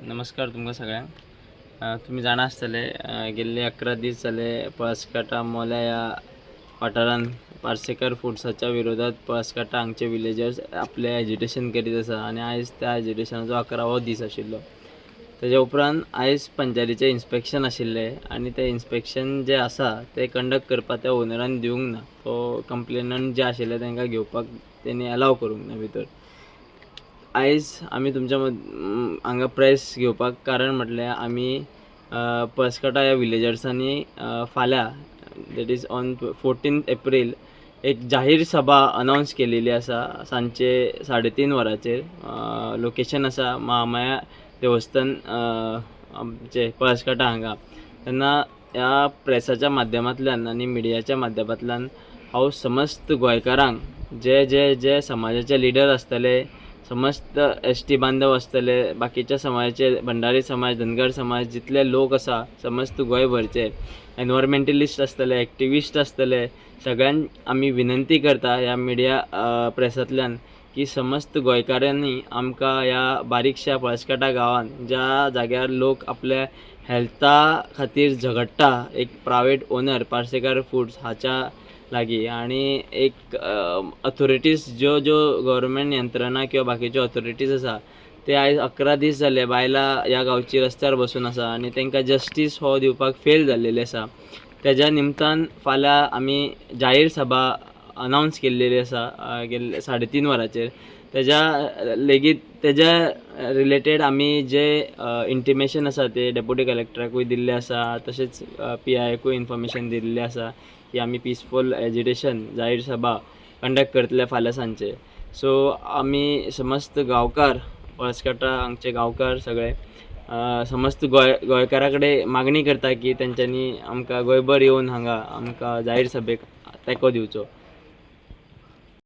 नमस्कार तुमकां सगळ्यांक. तुम्ही जाणा आसतले गेल्ले 11 दीस जाले पळसकाटा मोल्या ह्या वाठारांत पार्सेकर फुड्साच्या विरोधात पळसकाटा हांगचे विलेजर्स आपले एजिटेशन करीत आसा आनी आयज त्या एजिटेशनाचो 11वो दीस आशिल्लो. तेज्या उपरांत आयज पंचायतीचें इन्स्पेक्शन आशिल्लें आनी तें इन्स्पेक्शन जें आसा तें कंडक्ट करपाक त्या ओनरान दिवंक ना. तो कंप्लेनंट जे आशिल्ले तांकां घेवपाक तेणी अलाव करूंक ना भितर. आयज आमी तुमच्या हांगा प्रेस घेवपाक कारण म्हटल्यार आमी पळसकाटा ह्या विलेजर्सांनी फाल्यां दॅट इज ऑन 14 एप्रील एक जाहीर सभा अनावन्स केलेली आसा सांजचे 3:30 वरांचेर. लोकेशन आसा महामाया देवस्थान आमचे पळसकाटा हांगा. तेन्ना ह्या प्रेसाच्या माध्यमांतल्यान आनी मिडियाच्या माध्यमांतल्यान हांव समस्त गोंयकारांक जे जे जे समाजाचे लिडर आसतले, समस्त एसटी बांधव आसतले, बाकीच्या समाजाचे भंडारी समाज, धनगर समाज जितले लोक आसा समस्त गोंयभरचे एनवायरमेंटलिस्ट आसतले, एक्टिविस्ट आसतले, सगळ्यांक आमी विनंती करता ह्या मिडिया प्रेसांतल्यान की समस्त गोंयकारांनी आमकां ह्या बारीकशा पळसकाटा गांवांत ज्या जाग्यार लोक आपल्या हेल्था खातीर झगडटा, एक प्रायवेट ओनर पार्सेकर फुड्स हाच्या लागीं आनी एक अथॉरिटीज ज्यो गव्हर्मेंट यंत्रणा किंवा बाकीच्यो अथॉरिटीज आसा ते आयज 11 दीस जाले बायलां ह्या गांवची रस्त्यार बसून आसा आनी तांकां जस्टीस हो दिवपाक फेल जाल्लेली आसा. तेज्या निमतान फाल्यां आमी जाहीर सभा अनावन्स केल्लेली आसा गेल्ले 3:30 वरांचेर. तेज्या रिलेटेड आमी जे इंटिमेशन आसा ते डेप्युटी कलेक्टराकूय दिल्ले आसा, तशेंच PIकूय इन्फॉर्मेशन दिल्लें आसा की आमी पिसफूल एजिटेशन जाहीर सभा कंडक्ट करतले फाल्यां सांजचे. सो आमी समस्त गांवकार पळसकाटा हांगचे गांवकार सगळे समस्त गोंयकारा कडेन मागणी करता की तेंच्यांनी आमकां गोंयभर येवन हांगा आमकां जाहीर सभेक तेंको दिवचो.